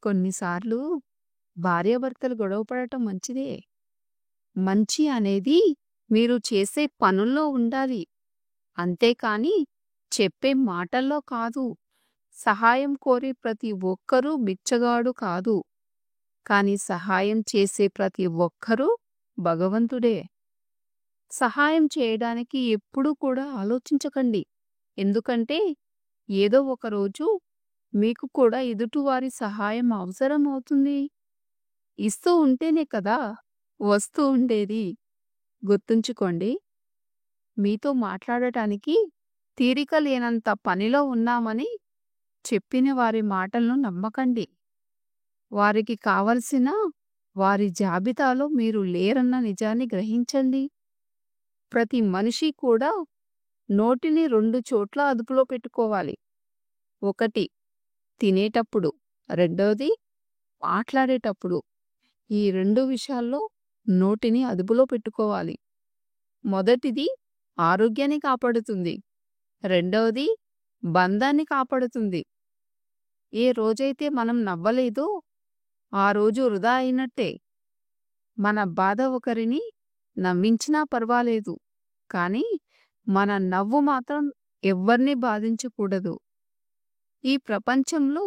కొన్నిసార్లు భార్యాభర్తలు గొడవపడటం మంచిదే. మంచి అనేది మీరు చేసే పనుల్లో ఉండాలి. అంతేకాని చెప్పే మాటల్లో కాదు. సహాయం కోరే ప్రతి ఒక్కరూ బిచ్చగాడు కాదు. కానీ సహాయం చేసే ప్రతి ఒక్కరూ భగవంతుడే. సహాయం చేయడానికి ఎప్పుడూ కూడా ఆలోచించకండి. ఎందుకంటే ఏదో ఒకరోజు మీకు కూడా ఎదుటివారి సహాయం అవసరమవుతుంది. ఇస్తూ ఉంటేనే కదా వస్తూ ఉండేది. గుర్తుంచుకోండి. మీతో మాట్లాడటానికి తీరిక లేనంత పనిలో ఉన్నామని చెప్పిన వారి మాటలను నమ్మకండి. వారికి కావలసిన వారి జాబితాలో మీరు లేరన్న నిజాన్ని గ్రహించండి. ప్రతి మనిషి కూడా నోటిని 2 చోట్ల అదుపులో పెట్టుకోవాలి. ఒకటి తినేటప్పుడు, రెండోది మాట్లాడేటప్పుడు. ఈ 2 విషయాల్లో నోటిని అదుపులో పెట్టుకోవాలి. మొదటిది ఆరోగ్యాన్ని కాపాడుతుంది. రెండవది బంధాన్ని కాపాడుతుంది. ఏ రోజైతే మనం నవ్వలేదో ఆ రోజు వృధా అయినట్టే. మన బాధ ఒకరిని నవ్వించినా పర్వాలేదు. కానీ మన నవ్వు మాత్రం ఎవ్వర్నీ బాధించకూడదు. ఈ ప్రపంచంలో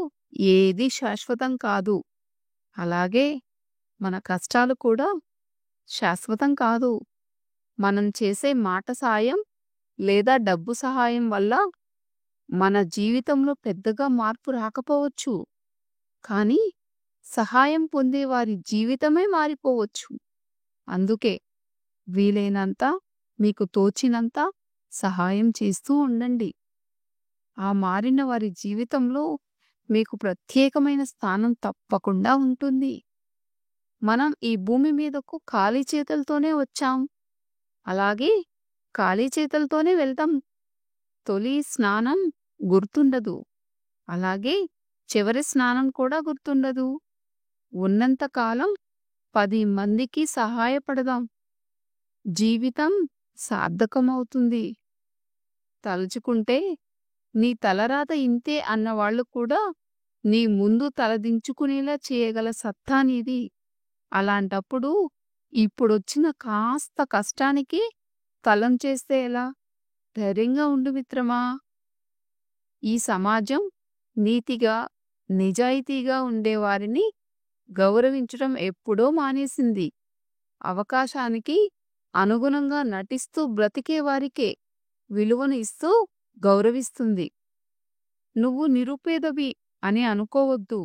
ఏదీ శాశ్వతం కాదు. అలాగే మన కష్టాలు కూడా శాశ్వతం కాదు. మనం చేసే మాట సాయం లేదా డబ్బు సహాయం వల్ల మన జీవితంలో పెద్దగా మార్పు రాకపోవచ్చు. కానీ సహాయం పొందే వారి జీవితమే మారిపోవచ్చు. అందుకే వీలైనంత మీకు తోచినంత సహాయం చేస్తూ ఉండండి. ఆ మారిన వారి జీవితంలో మీకు ప్రత్యేకమైన స్థానం తప్పకుండా ఉంటుంది. మనం ఈ భూమి మీదకు ఖాళీ చేతులతోనే వచ్చాం. అలాగే ఖాళీ చేతులతోనే వెళ్తాం. తొలి స్నానం గుర్తుండదు. అలాగే చివరి స్నానం కూడా గుర్తుండదు. ఉన్నంతకాలం 10 మందికి సహాయపడదాం. జీవితం సార్థకమవుతుంది. తలుచుకుంటే నీ తలరాత ఇంతే అన్నవాళ్లు కూడా నీ ముందు తలదించుకునేలా చేయగల సత్తా నీది. అలాంటప్పుడు ఇప్పుడొచ్చిన కాస్త కష్టానికి కలం చేస్తే ఎలా? ధైర్యంగా ఉండు మిత్రమా. ఈ సమాజం నీతిగా, నిజాయితీగా ఉండేవారిని గౌరవించడం ఎప్పుడో మానేసింది. అవకాశానికి అనుగుణంగా నటిస్తూ బ్రతికేవారికే విలువను ఇస్తూ గౌరవిస్తుంది. నువ్వు నిరుపేదవి అని అనుకోవద్దు.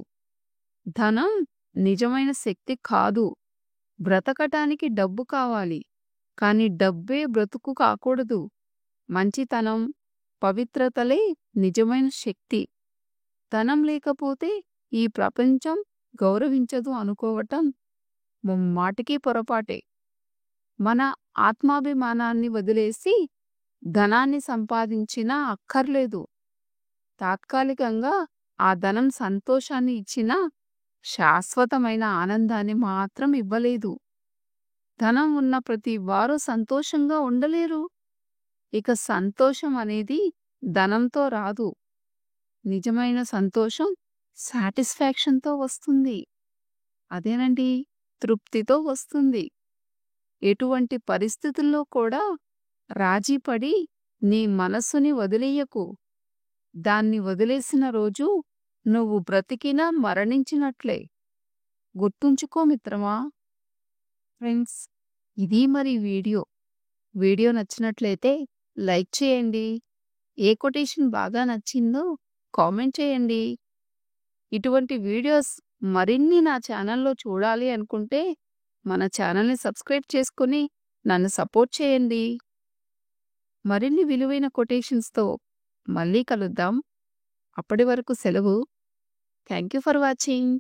ధనం నిజమైన శక్తి కాదు. బ్రతకటానికి డబ్బు కావాలి. కానీ డబ్బే బ్రతుకు కాకూడదు. మంచితనం, పవిత్రతలే నిజమైన శక్తి. ధనం లేకపోతే ఈ ప్రపంచం గౌరవించదు అనుకోవటం ముమ్మాటికి పొరపాటే. మన ఆత్మాభిమానాన్ని వదిలేసి ధనాన్ని సంపాదించినా అక్కర్లేదు. తాత్కాలికంగా ఆ ధనం సంతోషాన్ని ఇచ్చినా శాశ్వతమైన ఆనందాన్ని మాత్రం ఇవ్వలేదు. ధనం ఉన్న ప్రతి వారు సంతోషంగా ఉండలేరు. ఇక సంతోషం అనేది ధనంతో రాదు. నిజమైన సంతోషం సాటిస్ఫాక్షన్తో వస్తుంది. అదేనండి, తృప్తితో వస్తుంది. ఎటువంటి పరిస్థితుల్లో కూడా రాజీపడి నీ మనస్సుని వదిలేయకు. దాన్ని వదిలేసిన రోజు నువ్వు బ్రతికినా మరణించినట్లే. గుర్తుంచుకో మిత్రమా. ఫ్రెండ్స్, ఇది మరి వీడియో నచ్చినట్లయితే లైక్ చేయండి. ఏ కొటేషన్ బాగా నచ్చిందో కామెంట్ చేయండి. ఇటువంటి వీడియోస్ మరిన్ని నా ఛానల్లో చూడాలి అనుకుంటే మన ఛానల్ని సబ్స్క్రైబ్ చేసుకుని నన్ను సపోర్ట్ చేయండి. మరిన్ని విలువైన కొటేషన్స్తో మళ్ళీ కలుద్దాం. అప్పటి వరకు సెలవు. Thank you for watching.